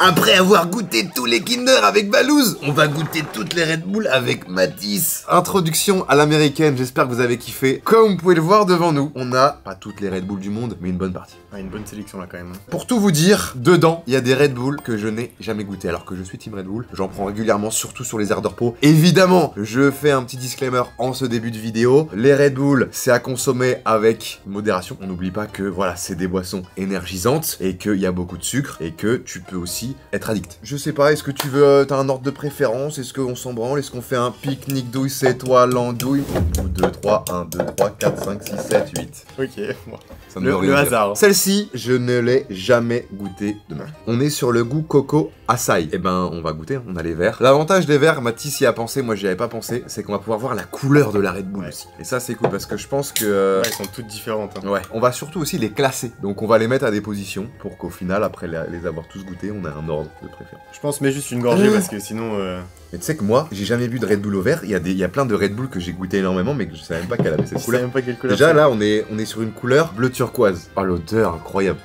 Après avoir goûté tous les Kinder avec Valouz, on va goûter toutes les Red Bull avec Mathis. Introduction à l'américaine, j'espère que vous avez kiffé. Comme vous pouvez le voir devant nous, on a pas toutes les Red Bull du monde, mais une bonne partie. Ah, une bonne sélection là quand même. Pour tout vous dire, dedans, il y a des Red Bull que je n'ai jamais goûté. Alors que je suis team Red Bull, j'en prends régulièrement, surtout sur les aires de repos. Évidemment, je fais un petit disclaimer en ce début de vidéo. Les Red Bull, c'est à consommer avec modération. On n'oublie pas que voilà, c'est des boissons énergisantes et qu'il y a beaucoup de sucre et que tu peux aussi être addict. Je sais pas, est-ce que tu veux, t'as un ordre de préférence? Est-ce qu'on s'en branle? Est-ce qu'on fait un pique-nique douille, c'est toi, l'andouille? 2, 3, 1, 2, 3, 4, 5, 6, 7, 8. Ok, bon. Ça me Le hasard. Celle-ci, je ne l'ai jamais goûtée de ma vie. On est sur le goût coco açaï. Eh ben, on va goûter, on a les verres. L'avantage des verres, Mathis y a pensé, moi j'y avais pas pensé, c'est qu'on va pouvoir voir la couleur de la Red Bull aussi. Et ça, c'est cool parce que je pense que... Ouais, elles sont toutes différentes. Hein. Ouais, on va surtout aussi les classer. Donc on va les mettre à des positions pour qu'au final, après les avoir tous goûtés, on a un ordre de préférence. Je pense mais juste une gorgée parce que sinon... Mais tu sais que moi, j'ai jamais bu de Red Bull au vert. Il y a plein de Red Bull que j'ai goûté énormément, mais que je savais même pas qu'elle avait cette couleur. Je sais même pas quelle couleur. Déjà là, on est sur une couleur bleu turquoise. Oh, l'odeur incroyable.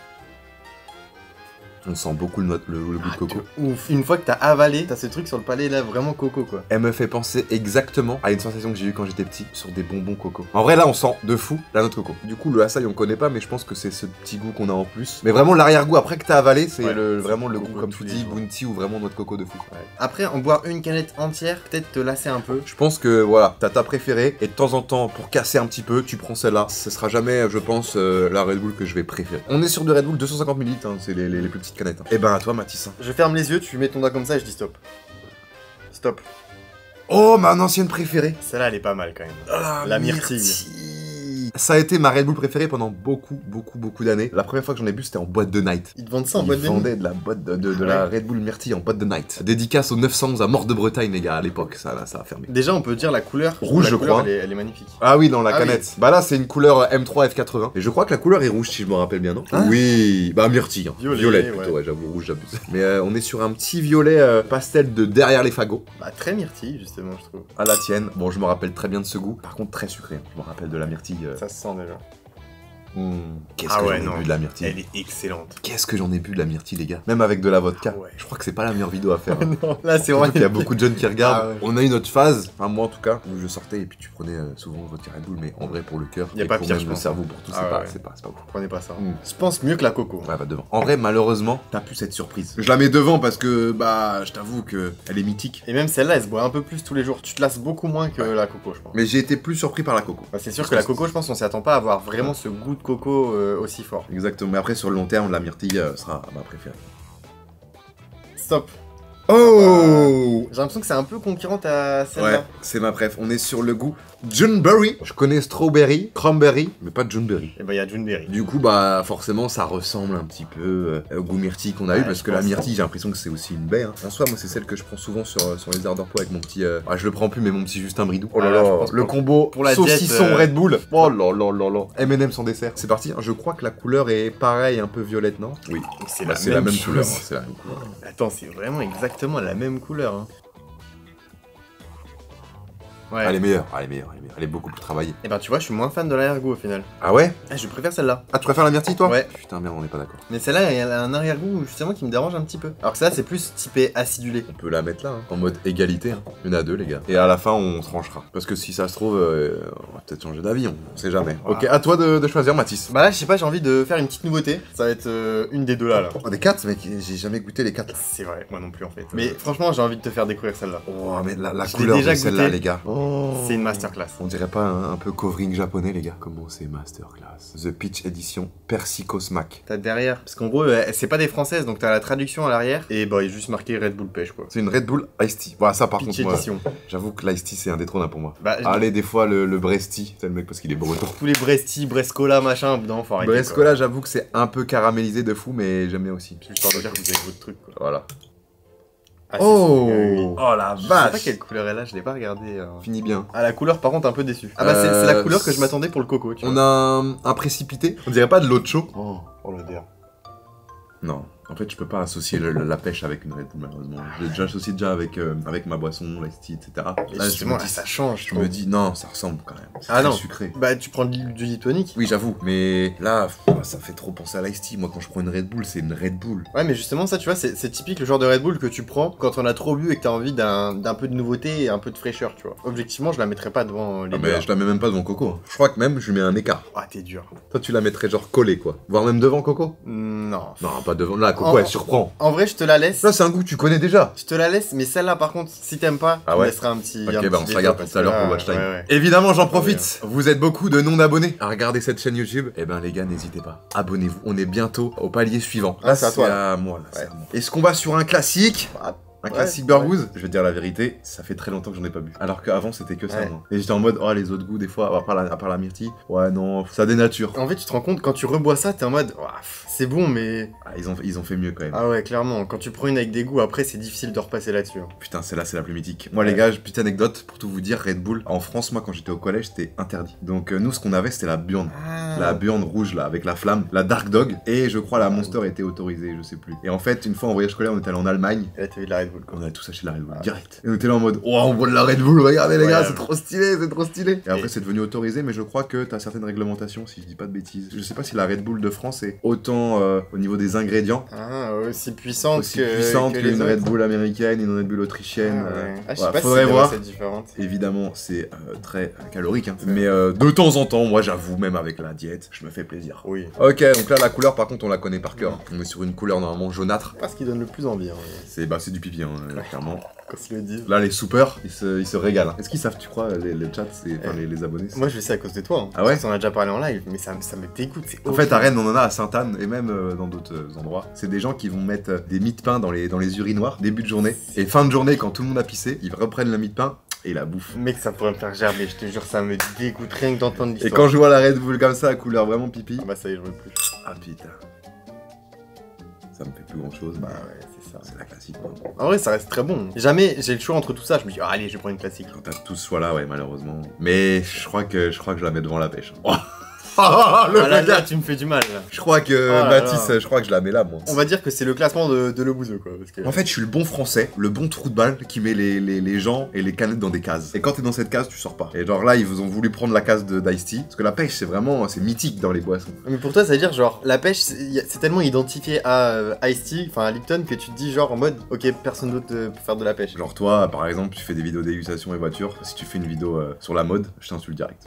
On sent beaucoup le goût de coco. Ouf. Une fois que t'as avalé, t'as ce truc sur le palais là, vraiment coco quoi. Elle me fait penser exactement à une sensation que j'ai eue quand j'étais petit sur des bonbons coco. En vrai là on sent de fou la note coco. Du coup le açaï on connaît pas mais je pense que c'est ce petit goût qu'on a en plus. Mais vraiment l'arrière-goût après que t'as avalé c'est vraiment le goût comme tu dis bounty ou vraiment note coco de fou. Ouais. Après en boire une canette entière, peut-être te lasser un peu. Je pense que voilà, t'as ta préférée et de temps en temps pour casser un petit peu tu prends celle-là. Ce sera jamais je pense la Red Bull que je vais préférer. On est sur de Red Bull 250 ml hein, c'est les plus petites canettes. Hein. Et ben à toi Mathis. Je ferme les yeux, tu mets ton doigt comme ça et je dis stop. Stop. Oh, ma ancienne préférée. Celle-là, elle est pas mal quand même. Ah, la myrtille. Ça a été ma Red Bull préférée pendant beaucoup d'années. La première fois que j'en ai bu, c'était en boîte de night. Ils te vendent ça en boîte de night? Ils vendaient de la boîte de la Red Bull myrtille en boîte de night. Dédicace au 911 à Mort de Bretagne, les gars, à l'époque. Ça a fermé. Déjà, on peut dire la couleur. Rouge, je crois. Elle est magnifique. Ah oui, dans la canette. Oui. Bah là, c'est une couleur M3 F80. Et je crois que la couleur est rouge, si je me rappelle bien, non? Hein? Oui, bah myrtille. Hein. Violet plutôt, ouais, j'avoue, rouge, j'abuse. Mais on est sur un petit violet pastel de derrière les fagots. Bah, très myrtille, justement, je trouve. À la tienne. Bon, je me rappelle très bien de ce goût. Par contre, très sucré. Je me rappelle de la myrtille. Ça se sent déjà. Qu'est-ce que j'en ai bu de la myrtille. Elle est excellente. Qu'est-ce que j'en ai bu de la myrtille, les gars. Même avec de la vodka. Ah ouais. Je crois que c'est pas la meilleure vidéo à faire. Hein. Non, là c'est vrai. Il y a beaucoup de jeunes qui regardent. Ah ouais. On a eu notre phase, enfin moi en tout cas, où je sortais et puis tu prenais souvent votre Red Bull, mais en vrai pour le cœur, il y a pas pour pire, même le cerveau, pour tout, c'est pas ouf. Prenez pas ça. Je pense mieux que la coco. Ouais, bah devant. En vrai, malheureusement, t'as plus cette surprise. Je la mets devant parce que, bah, je t'avoue que elle est mythique. Et même celle-là, elle se boit un peu plus tous les jours. Tu te lasses beaucoup moins que la coco, je pense. Mais j'ai été plus surpris par la coco. Bah, c'est sûr que la coco, je pense, on s'y attend pas à avoir vraiment ce goût de coco aussi fort. Exactement. Mais après, sur le long terme, la myrtille sera ma préférée. Stop. Oh, j'ai l'impression que c'est un peu concurrente à celle-là. Ouais, c'est ma préf. On est sur le goût Juneberry. Je connais strawberry, cranberry, mais pas Juneberry. Et bah il y a Juneberry. Du coup, bah forcément, ça ressemble un petit peu au goût myrtille qu'on a eu, parce que la myrtille, j'ai l'impression que c'est aussi une baie. Hein. En soi, moi, c'est celle que je prends souvent sur les aires de repos avec mon petit. Je le prends plus, mais mon petit Justin Bridou. Oh là là, le combo pour la saucisson Red Bull. Oh là là là là. M&M sans dessert. C'est parti. Je crois que la couleur est pareille, un peu violette, non? Oui. C'est la même couleur. C'est la même couleur. Attends, c'est vraiment exactement la même couleur. Hein. Ouais. Elle est meilleure, elle est beaucoup plus travaillée. Et ben tu vois, je suis moins fan de l'arrière-goût au final. Ah ouais? Ah, je préfère celle-là. Ah, tu préfères la myrtille toi? Ouais. Putain merde, on n'est pas d'accord. Mais celle-là, elle a un arrière-goût justement qui me dérange un petit peu. Alors que ça, c'est plus typé acidulé. On peut la mettre là, hein, en mode égalité, hein. Une à deux les gars. Et à la fin, on tranchera. Parce que si ça se trouve, on va peut-être changer d'avis, on sait jamais. Wow. Ok, à toi de choisir Mathis. Bah là, je sais pas, j'ai envie de faire une petite nouveauté. Ça va être une des deux là. Oh, des 4 mec, j'ai jamais goûté les 4 là. C'est vrai, moi non plus en fait. Mais franchement, j'ai envie de te faire découvrir celle-là. Oh, mais la couleur de celle-là les gars. Oh. C'est une masterclass. On dirait pas un peu covering japonais les gars. Comment c'est masterclass? The Peach Edition Persico Smack. T'as derrière. Parce qu'en gros, c'est pas des françaises, donc t'as la traduction à l'arrière. Et bah, il est juste marqué Red Bull Pêche quoi. C'est une Red Bull Iced Tea. Voilà, ça par Peach contre, Edition. J'avoue que l'Iced Tea c'est indétrônable pour moi. Bah, allez, des fois le Bresti, c'est le mec parce qu'il est breton. Tous les Bresti, Brescola, machin, non, faut arrêter. Brescola, j'avoue que c'est un peu caramélisé de fou, mais j'aime bien aussi. Juste pour dire que vous avez votre truc quoi. Voilà. Ah, oh, oh la vache! Je sais pas quelle couleur est là, je l'ai pas regardé. Fini bien. Ah, la couleur par contre un peu déçu. Ah bah c'est la couleur que je m'attendais pour le coco, tu vois. On a un précipité. On dirait pas de l'eau de chaud. Oh l'odeur. Non. En fait, je peux pas associer la pêche avec une Red Bull, malheureusement. Je l'ai déjà associé avec ma boisson, l'Ice Tea, etc. Et là, justement, là, ça change. Je me dis, non, ça ressemble quand même. C'est Ah très non. sucré. Bah tu prends du lait tonique. Oui, j'avoue. Mais là, ça fait trop penser à l'Ice Tea. Moi, quand je prends une Red Bull, c'est une Red Bull. Ouais, mais justement, ça, tu vois, c'est typique le genre de Red Bull que tu prends quand on a trop bu et que t'as envie d'un peu de nouveauté et un peu de fraîcheur, tu vois. Objectivement, je la mettrais pas devant les Ah, deux. mais je la mets même pas devant Coco. Hein. Je crois que même, je lui mets un écart. Ah, t'es dur. Toi, tu la mettrais genre collée, quoi. Voire même devant Coco. Non. Non, pas devant. Là, Coco, elle surprend. En vrai, je te la laisse. Là, c'est un goût que tu connais déjà. Je te la laisse, mais celle-là, par contre, si t'aimes pas, Ah tu ouais. me laisseras un petit. Ok, un bah petit on se veto, regarde parce tout à que l'heure pour là, Watch Time. ouais. Évidemment, j'en Ah profite. Vous êtes beaucoup de non-abonnés à regarder cette chaîne YouTube. Eh ben, les gars, n'hésitez pas. Abonnez-vous. On est bientôt au palier suivant. Ah, c'est à toi, à moi, là. Ouais. C'est à moi. Est-ce qu'on va sur un classique? Un classique Burgooz, ouais. je vais te dire la vérité, ça fait très longtemps que j'en ai pas bu. Alors qu'avant c'était que ça, Ouais. moi. Et j'étais en mode, oh les autres goûts des fois, à part la myrtille, ouais non, ça dénature. En fait, tu te rends compte, quand tu rebois ça, t'es en mode, ouah, c'est bon, mais. Ah, ils ont fait mieux quand même. Ah ouais, clairement, quand tu prends une avec des goûts, après, c'est difficile de repasser là-dessus. Hein. Putain, celle-là c'est la plus mythique. Moi Ouais. les gars, petite anecdote, pour tout vous dire, Red Bull, en France, moi quand j'étais au collège, c'était interdit. Donc nous, ce qu'on avait, c'était la Burn. Ah. La Burn rouge là, avec la flamme, la Dark Dog, et je crois la Monster était autorisée, je sais plus. Et en fait, une fois en voyage scolaire, on était allé en Allemagne, Et là, t'as vu de la Red Bull, quoi. on a tous acheté la Red Bull Ah. direct. Et on était là en mode, oh, on boit de la Red Bull, regardez les gars, Ouais. c'est trop stylé, c'est trop stylé. Et après, Et- c'est devenu autorisé, mais je crois que t'as certaines réglementations, si je dis pas de bêtises. Je sais pas si la Red Bull de France est autant au niveau des ingrédients, Ah, aussi puissante aussi que. puissante que les qu'une autres. Red Bull américaine, une Red Bull autrichienne. Ah, ouais. Ah, je sais voilà, pas faudrait si voir. c'est différente. Évidemment, c'est très calorique, hein. C'est Mais de temps en temps, moi j'avoue, même avec la diète, je me fais plaisir. Oui. Ok, donc là, la couleur, par contre, on la connaît par cœur. On est sur une couleur normalement jaunâtre. Pas ce qui donne le plus envie, hein, C'est du pipi, hein, clairement. quand ils le disent. Là, les soupers, ils se régalent. Est-ce qu'ils savent, tu crois, les chats, les abonnés Moi, je le sais à cause de toi. Hein. Ah ouais Parce qu'on a déjà parlé en live, mais ça me dégoûte. C'est En fait, à Rennes, on en a à Sainte-Anne et même dans d'autres endroits. C'est des gens qui vont mettre des mie de pain dans les urinoirs, début de journée. Et fin de journée, quand tout le monde a pissé, ils reprennent le mie de pain et la bouffent. Mec, ça pourrait me faire gerber, je te jure, ça me dégoûte rien que d'entendre Et l'histoire. quand je vois la Red Bull comme ça, à couleur vraiment pipi, Ah bah ça y est, je veux plus. ah putain. Ça me fait plus grand chose, Bah bah ouais, c'est ça. c'est la classique quoi. En vrai, ça reste très bon. Jamais j'ai le choix entre tout ça, je me dis, ah, allez, je vais prendre une classique. Quand t'as tous soit là, ouais, malheureusement. Mais je crois que je la mets devant la pêche. Ah, le Ah là, gars. là, tu me fais du mal, là. Je crois que là Mathis, là. je crois que je la mets là, moi. On va dire que c'est le classement de Le Bouzeux, quoi. Parce que... En fait, je suis le bon français, le bon trou de balle qui met les gens et les canettes dans des cases. Et quand t'es dans cette case, tu sors pas. Et genre là, ils vous ont voulu prendre la case d'Ice Tea. Parce que la pêche, c'est mythique dans les boissons. Mais pour toi, ça veut dire, genre, la pêche, c'est tellement identifié à Ice Tea, enfin à Lipton, que tu te dis, genre, en mode, ok, personne d'autre peut faire de la pêche. Genre toi, par exemple, tu fais des vidéos dégustation et voitures. Si tu fais une vidéo sur la mode, je t'insulte direct.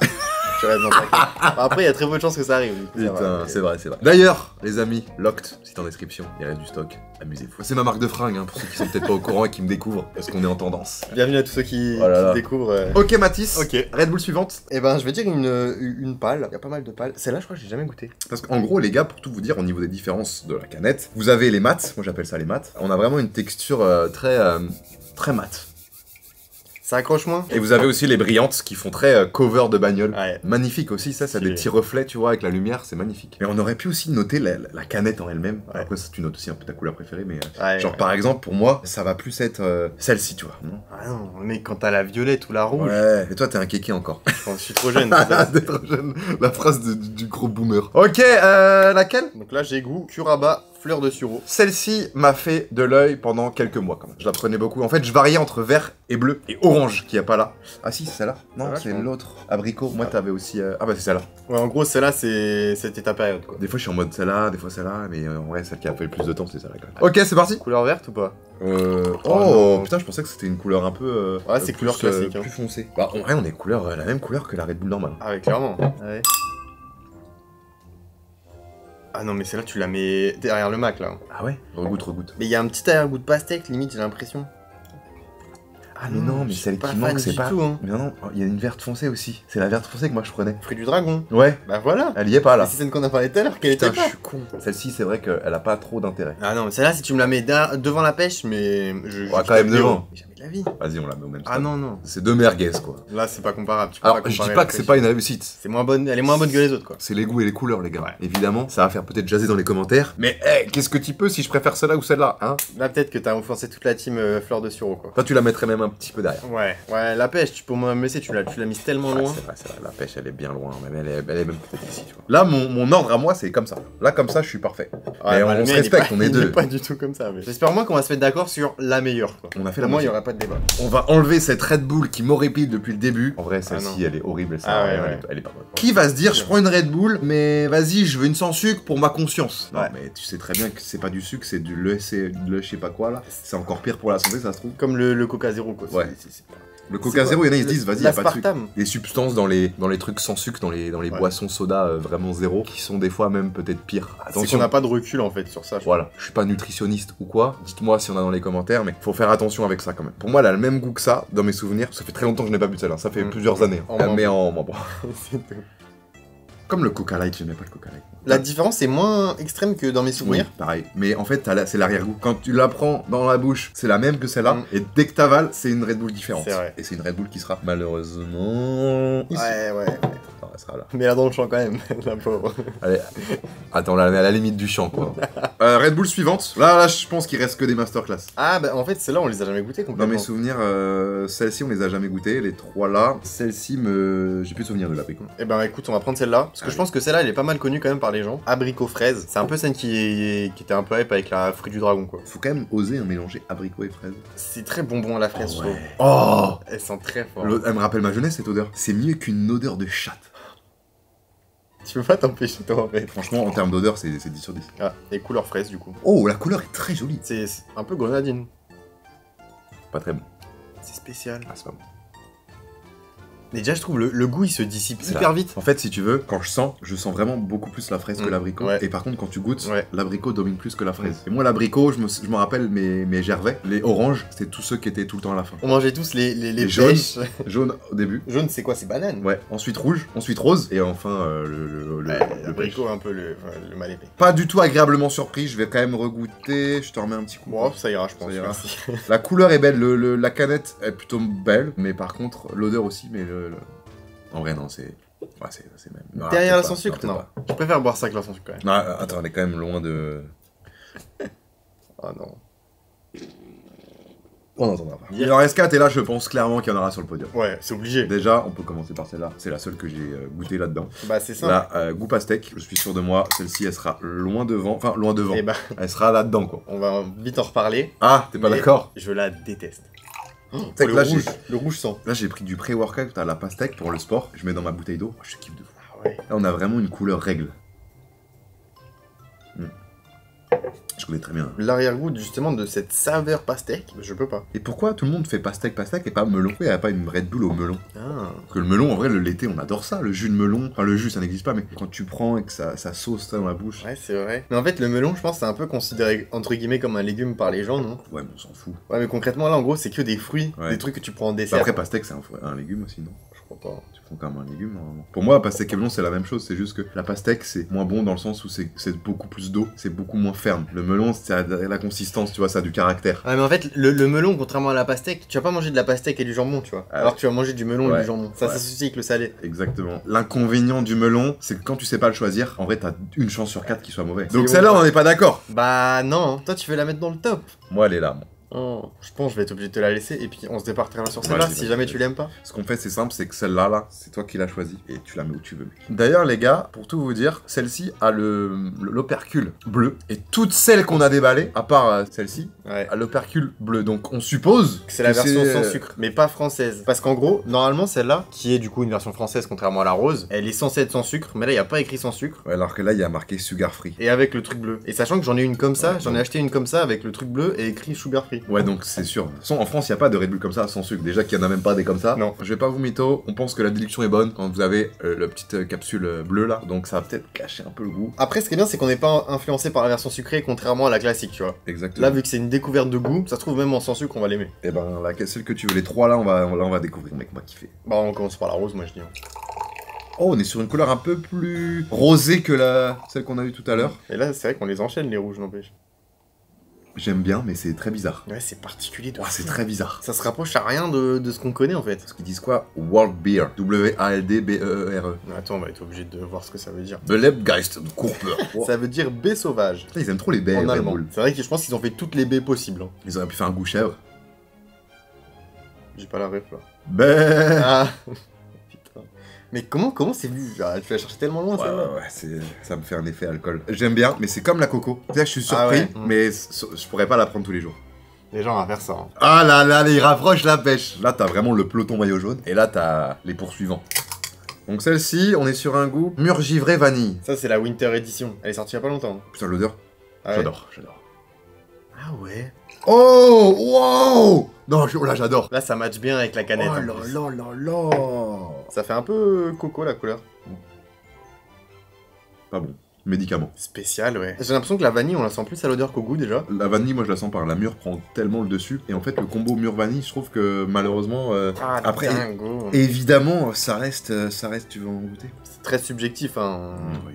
Tu restes dans ta case. Enfin, après, il y a très peu de chances que ça arrive. du coup, ça va, Putain, mais- c'est vrai, c'est vrai. D'ailleurs, les amis, Locked, c'est en description, il reste du stock, amusez-vous. C'est ma marque de fringues, hein, pour ceux qui sont peut-être pas au courant et qui me découvrent, parce qu'on est en tendance. Bienvenue à tous ceux qui, Oh là qui là. découvrent. Ok Mathis, Ok. Red Bull suivante. Eh ben, je vais dire une pâle. Il y a pas mal de pâles. Celle-là, je crois que j'ai jamais goûté. Parce qu'en gros, les gars, pour tout vous dire, au niveau des différences de la canette, vous avez les mates, moi j'appelle ça les mates. On a vraiment une texture très mate. Ça accroche moins. Et vous avez aussi les brillantes qui font très cover de bagnole. Ouais. Magnifique aussi, ça a des Stylé. petits reflets, tu vois, avec la lumière, c'est magnifique. Mais on aurait pu aussi noter la canette en elle-même. Ouais. Après, ça, tu notes aussi un peu ta couleur préférée, mais Ouais, genre ouais. par exemple, pour moi, ça va plus être celle-ci, tu vois. Non Ah non, mais quand t'as la violette ou la rouge, Ouais, et toi, t'es un kéké encore. je pense que je suis trop jeune. c'est ça. T'es trop jeune. La phrase du gros boomer. Ok, laquelle? Donc là, j'ai goût Curaba, fleur de sureau. Celle-ci m'a fait de l'œil pendant quelques mois quand même. Je la prenais beaucoup. En fait, je variais entre vert et bleu et orange qui est pas là. Ah si, c'est celle-là. Non, Ah, c'est je pense. l'autre. Abricot. Moi, t'avais aussi. Ah bah c'est celle-là. Ouais, en gros, celle-là, c'était ta période, quoi. Des fois, je suis en mode celle-là, des fois celle-là, mais en vrai, celle qui a fait le plus de temps, c'est celle-là quand même. Ok, c'est parti. Couleur verte ou pas? Oh, non. putain, je pensais que c'était une couleur un peu. Ouais, c'est plus, couleur classique, hein. plus foncée. Bah, en vrai, on est couleur, la même couleur que la Red Bull normale. Ah ouais, clairement. Ouais. Ah non, mais celle-là, tu la mets derrière le Mac, là. Ah ouais. Regoute. Mais il y a un petit arrière-goût de pastèque, limite, j'ai l'impression. Ah mais non, mais je suis celle pas qui fan manque, c'est du pas. tout, hein. Mais non, il y a une verte foncée aussi. C'est la verte foncée que moi je prenais. Fruit du dragon. Ouais. Bah voilà. Elle y est pas Mais là. c'est celle qu'on a parlé tout à l'heure, qu'elle Putain, était je pas. suis con. Celle-ci, c'est vrai qu'elle a pas trop d'intérêt. Ah non, mais celle-là, si tu me la mets devant la pêche, mais. Ouais, quand même devant. Mais jamais de la vie. Vas-y, on la met au même Ah stade. non, non. C'est deux merguez quoi. Là, c'est pas comparable. Tu peux Alors, pas je dis comparer pas la que c'est pêche. pas une réussite. C'est moins bonne, elle est moins bonne que les autres, quoi. C'est les goûts et les couleurs, les gars. Ouais. Évidemment, ça va faire peut-être jaser dans les commentaires. Mais qu'est-ce que tu peux si je préfère celle-là ou celle-là, hein? Là, peut-être que t'as offensé toute la team fleur de sureau, quoi. Toi, tu la mettrais même un petit peu derrière. Ouais, la pêche, tu peux moins me laisser, tu l'as mise tellement Ouais, loin. c'est vrai, la pêche elle est bien loin, même elle est même peut-être ici, tu vois. Là, mon ordre à moi, c'est comme ça. Là, comme ça, je suis parfait. Ouais, Mais bah, on le se mien, il respecte, pas- on est il deux. pas du tout comme ça. Mais... J'espère moins qu'on va se mettre d'accord sur la meilleure, quoi. On a fait Au la moins, il y moitié. aura pas de débat. On va enlever cette Red Bull qui m'horripile depuis le début. En vrai, celle-ci, non. elle est horrible. Ah ouais, elle est pas bonne. Qui va se dire, je prends une Red Bull, mais vas-y, je veux une sans sucre pour ma conscience. Non, mais tu sais très bien que c'est pas du sucre, c'est le je sais pas quoi là. C'est encore pire pour la santé, ça se trouve. Comme le Coca Zéro, quoi. Ouais. Le Coca Zéro, il y en a, ils se disent, vas-y, y a pas de sucre. L'aspartame. Les substances dans les trucs sans sucre, dans les boissons soda vraiment zéro, qui sont des fois même peut-être pires. Attention, c'est qu'on n'a pas de recul en fait sur ça. Voilà, je suis pas nutritionniste ou quoi. Dites-moi si on a dans les commentaires, mais faut faire attention avec ça quand même. Pour moi, elle a le même goût que ça, dans mes souvenirs. Ça fait très longtemps que je n'ai pas bu de celle-là, ça fait plusieurs années. Mais en membre. Comme le Coca Light, j'aimais pas le Coca Light. La différence est moins extrême que dans mes souvenirs. Oui, pareil. Mais en fait, c'est l'arrière-goût. Quand tu la prends dans la bouche, c'est la même que celle-là. Et dès que t'avales, c'est une Red Bull différente. C'est vrai. Et c'est une Red Bull qui sera malheureusement ici. Ouais. Non, elle sera là. Mais là dans le champ quand même, la pauvre. Allez, attends, là, mais à la limite du champ, quoi. Red Bull suivante. Là, je pense qu'il reste que des masterclass. Ah, bah en fait, celles-là, on les a jamais goûtées complètement. Dans mes souvenirs, celles-ci, on les a jamais goûtées. Les trois là. Celle-ci, j'ai plus de souvenirs de l'abricot. Eh ben écoute, on va prendre celle-là. Parce que je pense que celle-là, elle est pas mal connue quand même par les gens. Abricot fraise. C'est un peu celle qui était un peu hype avec la fruit du dragon, quoi. Faut quand même oser mélanger abricot et fraise. C'est très bonbon à la fraise, je trouve. Oh, elle sent très fort. Elle me rappelle ma jeunesse, cette odeur. C'est mieux qu'une odeur de chatte. Tu peux pas t'empêcher, toi, en fait. Franchement, en termes d'odeur, c'est 10 sur 10. Ah, et couleur fraise, du coup. Oh, la couleur est très jolie. C'est un peu grenadine. Pas très bon. C'est spécial. Ah, c'est pas bon. Mais déjà, je trouve le goût, il se dissipe hyper vite. En fait, si tu veux, quand je sens vraiment beaucoup plus la fraise que l'abricot. Ouais. Et par contre, quand tu goûtes, l'abricot domine plus que la fraise. Et moi, l'abricot, je me rappelle mes gervais. Les oranges, c'était tous ceux qui étaient tout le temps à la fin. On mangeait tous les jaunes. pêches. Jaune au début. Jaune, c'est quoi? C'est banane. Ouais. Ensuite rouge, ensuite rose. Et enfin, l'abricot, un peu le mal épais. Pas du tout agréablement surpris. Je vais quand même regoûter. Je te remets un petit coup. Bon, ça ira, je pense. Merci. La couleur est belle. La canette est plutôt belle. Mais par contre, l'odeur aussi. Mais en vrai, non, c'est... Ouais, c'est même... Non, derrière la sans sucre, non. Je préfère boire ça que la sans sucre, quand même. Non, attends, on est quand même loin de... Ah non. On n'entendra pas. Il en reste 4, et là, je pense clairement qu'il y en aura sur le podium. Ouais, c'est obligé. Déjà, on peut commencer par celle-là. C'est la seule que j'ai goûtée là-dedans. Bah, c'est ça. Là, goût pastèque, je suis sûr de moi. Celle-ci, elle sera loin devant. Enfin, loin devant. Et bah... Elle sera là-dedans, quoi. On va vite en reparler. Ah, t'es pas d'accord? Je la déteste. Oh, le rouge sang. Là, j'ai pris du pré-workout à la pastèque pour le sport. Je mets dans ma bouteille d'eau. Je kiffe de fou. Ah ouais. Là, on a vraiment une couleur règle. Je connais très bien. L'arrière-goût, justement, de cette saveur pastèque, je peux pas. Et pourquoi tout le monde fait pastèque et pas melon? Pourquoi il n'y a pas une Red Bull au melon? Ah. Parce que le melon, en vrai, l'été, on adore ça. Le jus de melon. Enfin, le jus, ça n'existe pas, mais quand tu prends et que ça sauce ça dans la bouche. Ouais, c'est vrai. Mais en fait, le melon, je pense, c'est un peu considéré, entre guillemets, comme un légume par les gens, non? Ouais, mais on s'en fout. Ouais, mais concrètement, là, en gros, c'est que des fruits, des trucs que tu prends en dessert. Après, pastèque, c'est un légume aussi, non? Je crois pas. Tu prends quand même un légume, normalement. Pour moi, pastèque et melon, c'est la même chose. C'est juste que la pastèque, c'est moins bon dans le sens où c'est beaucoup plus d'eau, c'est beaucoup moins ferme. Le melon, c'est la consistance, tu vois, ça a du caractère. Ouais, mais en fait, le melon, contrairement à la pastèque, tu vas pas manger de la pastèque et du jambon, tu vois. Alors que tu vas manger du melon et du jambon. Ça s'associe avec le salé. Exactement. L'inconvénient du melon, c'est que quand tu sais pas le choisir, en vrai, t'as une chance sur 4 qu'il soit mauvais. Donc celle-là, on n'est pas d'accord. Bah non, toi, tu veux la mettre dans le top. Moi, elle est là, moi. Oh, je pense que je vais être obligé de te la laisser et puis on se départira sur celle-là si jamais tu l'aimes pas. Ce qu'on fait, c'est simple, c'est que celle-là, c'est toi qui l'as choisie et tu la mets où tu veux. D'ailleurs, les gars, pour tout vous dire, celle-ci a l'opercule bleu et toutes celles qu'on a déballées, à part celle-ci, a l'opercule bleu. Donc on suppose que c'est la version sans sucre, mais pas française. Parce qu'en gros, normalement, celle-là, qui est du coup une version française contrairement à la rose, elle est censée être sans sucre, mais là, il n'y a pas écrit sans sucre. Ouais, alors que là, il y a marqué sugar free. Et avec le truc bleu. Et sachant que j'en ai une comme ça, j'en ai acheté une comme ça avec le truc bleu et écrit sugar free. Ouais, donc c'est sûr. De toute façon, en France, il n'y a pas de Red Bull comme ça sans sucre. Déjà qu'il n'y en a même pas des comme ça. Non. Je vais pas vous mytho. On pense que la déduction est bonne quand vous avez la petite capsule bleue là. Donc ça va peut-être cacher un peu le goût. Après, ce qui est bien, c'est qu'on n'est pas influencé par la version sucrée, contrairement à la classique, tu vois. Exactement. Là, vu que c'est une découverte de goût, ça se trouve même en sans sucre, on va l'aimer. Et ben, celle que tu veux, les trois là, on va découvrir. Mec, on va kiffer. Bah, on commence par la rose, moi je dis. Oh, on est sur une couleur un peu plus rosée que celle qu'on a eue tout à l'heure. Et là, c'est vrai qu'on les enchaîne, les rouges, n'empêche. J'aime bien, mais c'est très bizarre. Ouais, c'est particulier de c'est très bizarre. Ça se rapproche à rien de ce qu'on connaît, en fait. Parce qu'ils disent quoi? World Beer. W-A-L-D-B-E-E-R-E. Attends, on va être obligé de voir ce que ça veut dire. Belebgeist de Courpeur. Ça veut dire baie sauvage. Putain, ils aiment trop les baies, en allemand. C'est vrai que je pense qu'ils ont fait toutes les baies possibles. Hein. Ils auraient pu faire un goût chèvre. J'ai pas la ref, là. Baies. Ah. Mais comment c'est vu? Tu l'as cherché tellement loin, ça me fait un effet alcool. J'aime bien, mais c'est comme la coco. Tu sais, je suis surpris, mais je pourrais pas la prendre tous les jours. Les gens vont faire ça. Hein. Ah là là, il rapproche la pêche. Là, t'as vraiment le peloton maillot jaune. Et là, t'as les poursuivants. Donc celle-ci, on est sur un goût mûr givré vanille. Ça, c'est la Winter Edition. Elle est sortie il y a pas longtemps. Putain, l'odeur. Ah ouais. J'adore. Ah ouais. Oh, wow. Non, là, j'adore. Là, ça match bien avec la canette. Oh en là plus. là là là. Ça fait un peu coco, la couleur. Pas bon. Médicament. Spécial, ouais. J'ai l'impression que la vanille, on la sent plus à l'odeur qu'au goût, déjà. La vanille, moi, je la sens par. La mûre prend tellement le dessus. Et en fait, le combo mûre-vanille, je trouve que, malheureusement... après, dingo. évidemment, ça reste, tu veux en goûter? C'est très subjectif, hein. Oui.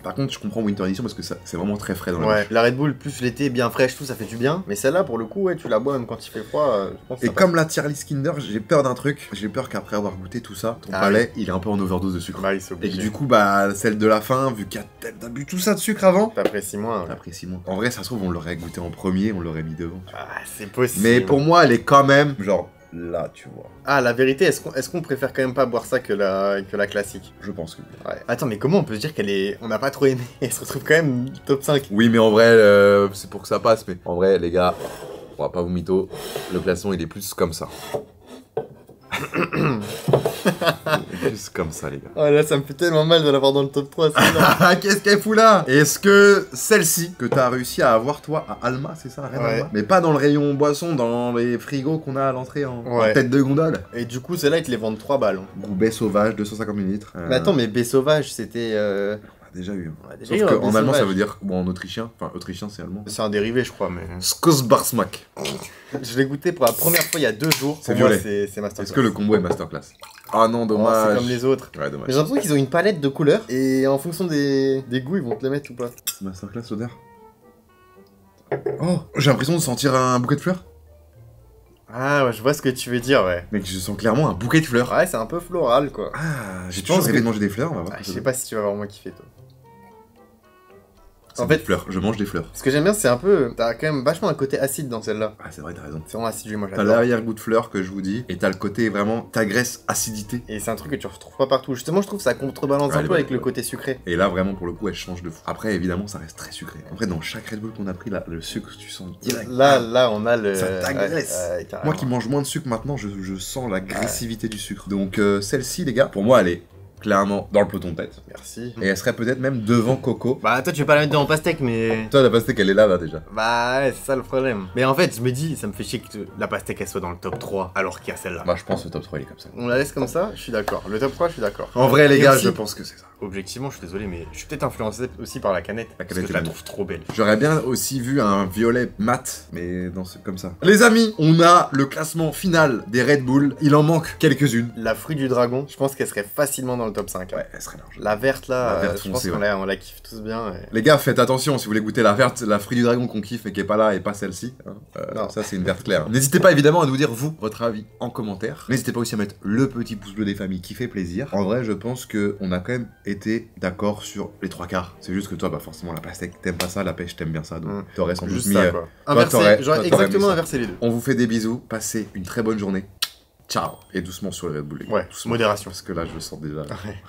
Par contre, je comprends Winter Edition parce que c'est vraiment très frais dans la Ouais, bouche. la Red Bull, plus l'été, bien fraîche, tout, ça fait du bien. Mais celle-là, pour le coup, ouais, tu la bois même quand il fait froid, je pense que Et ça comme la Tierlist Kinder, j'ai peur d'un truc. J'ai peur qu'après avoir goûté tout ça, ton palais, il est un peu en overdose de sucre. Bah, il s'est Et obligé. que du coup, bah, celle de la fin, vu qu'il y a t'as bu tout ça de sucre avant, T'apprécies moins. Ouais. t'apprécies moins. En vrai, ça se trouve, on l'aurait goûté en premier, on l'aurait mis devant. Ah, c'est possible. Mais pour moi, elle est quand même, genre, là, tu vois. Ah, la vérité, est-ce qu'on préfère quand même pas boire ça que la classique? Je pense que... Ouais. Attends, mais comment on peut se dire qu'elle est... On n'a pas trop aimé. Elle se retrouve quand même top 5. Oui, mais en vrai, c'est pour que ça passe, mais... En vrai, les gars, on va pas vous mytho, le classement, il est plus comme ça. Plus comme ça, les gars. Oh là, ça me fait tellement mal de l'avoir dans le top 3, celle-là. Qu'est-ce qu'elle fout là? Est-ce que celle-ci, que t'as réussi à avoir toi à Alma, c'est ça, Reine Ouais. Alma, mais pas dans le rayon boisson, dans les frigos qu'on a à l'entrée en Ouais. tête de gondole? Et du coup, celle-là, ils te les vendent 3 balles. Goubet sauvage, 250 ml. Mais attends, mais B sauvage, c'était... On a déjà eu. On a déjà Sauf eu un qu'en B allemand, ça sauvage. veut dire. Bon, en autrichien, enfin, autrichien, c'est allemand. C'est un dérivé, je crois, mais... Skosbarsmak. Je l'ai goûté pour la première fois il y a 2 jours. C'est Pour moi, violet. c'est masterclass. Est-ce que le combo est masterclass? Ah non, Oh, dommage. c'est comme les autres. Ouais, dommage. Mais j'ai l'impression qu'ils ont une palette de couleurs, et en fonction des goûts, ils vont te les mettre ou pas. C'est masterclass l'odeur. Oh, j'ai l'impression de sentir un bouquet de fleurs. Ah, ouais, je vois ce que tu veux dire, ouais. Mec, je sens clairement un bouquet de fleurs. Ouais, c'est un peu floral, quoi. Ah, j'ai Je toujours pense rêvé que- de manger des fleurs, on va voir. Ah, je sais pas si tu vas vraiment kiffer, toi. En En fait, fait- des fleurs, je mange des fleurs. Ce que j'aime bien, c'est un peu... T'as quand même vachement un côté acide dans celle-là. Ah, c'est vrai, t'as raison. C'est vraiment acidulé, moi T'as j'adore. l'arrière-goût de fleurs que je vous dis, et t'as le côté vraiment, t'agresses acidité. Et c'est un truc que tu retrouves pas partout. Justement, je trouve que ça contrebalance Ouais, un elle est peu bonne, avec elle est le bonne. côté sucré. Et là, vraiment, pour le coup, elle change de fou. Après, évidemment, ça reste très sucré. Après, dans chaque Red Bull qu'on a pris, là, le sucre, tu sens direct. Là, on a le... Ça t'agresse. Ouais, carrément. Moi qui mange moins de sucre maintenant, je sens l'agressivité du sucre. Donc celle-ci, les gars, pour moi, elle est clairement dans le peloton de tête. Merci. Et elle serait peut-être même devant Coco. Bah, toi, tu veux pas la mettre dans pastèque, mais... Toi, la pastèque, elle est là déjà. Bah, ouais, c'est ça le problème. Mais en fait, je me dis, ça me fait chier que la pastèque, elle soit dans le top 3, alors qu'il y a celle-là. Bah, je pense que le top 3, il est comme ça. On la laisse comme ça, je suis d'accord. Le top 3, je suis d'accord. En vrai, les Et gars, aussi- je pense que c'est ça. Objectivement, je suis désolé, mais je suis peut-être influencé aussi par la canette. La parce canette que je la est trouve trop belle. J'aurais bien aussi vu un violet mat, mais dans comme ça. Les amis, on a le classement final des Red Bull. Il en manque quelques-unes. La fruit du dragon, je pense qu'elle serait facilement dans le top 5. hein. Ouais, elle serait large. La verte là, La verte je pense foncée, qu'on on la kiffe tous bien. et- Les gars, faites attention si vous voulez goûter la verte, la fruit du dragon qu'on kiffe mais qui est pas là et pas celle-ci. Hein. Non. Ça, c'est une verte claire. N'hésitez pas évidemment à nous dire, vous, votre avis en commentaire. N'hésitez pas aussi à mettre le petit pouce bleu des familles qui fait plaisir. En vrai, je pense que on a quand même été d'accord sur les 3 quarts. C'est juste que toi, bah forcément, la pastèque, t'aimes pas ça, la pêche, t'aimes bien ça. Donc, t'aurais sans doute Juste mis. ça quoi. t'aurais- Inversé, toi, j'aurais t'aurais exactement mis ça. inversé les deux. On vous fait des bisous, passez une très bonne journée. Ciao. Et doucement sur les Red Bull. les gars. Ouais, Doucement. modération. Parce que là, je le sens déjà. Ouais.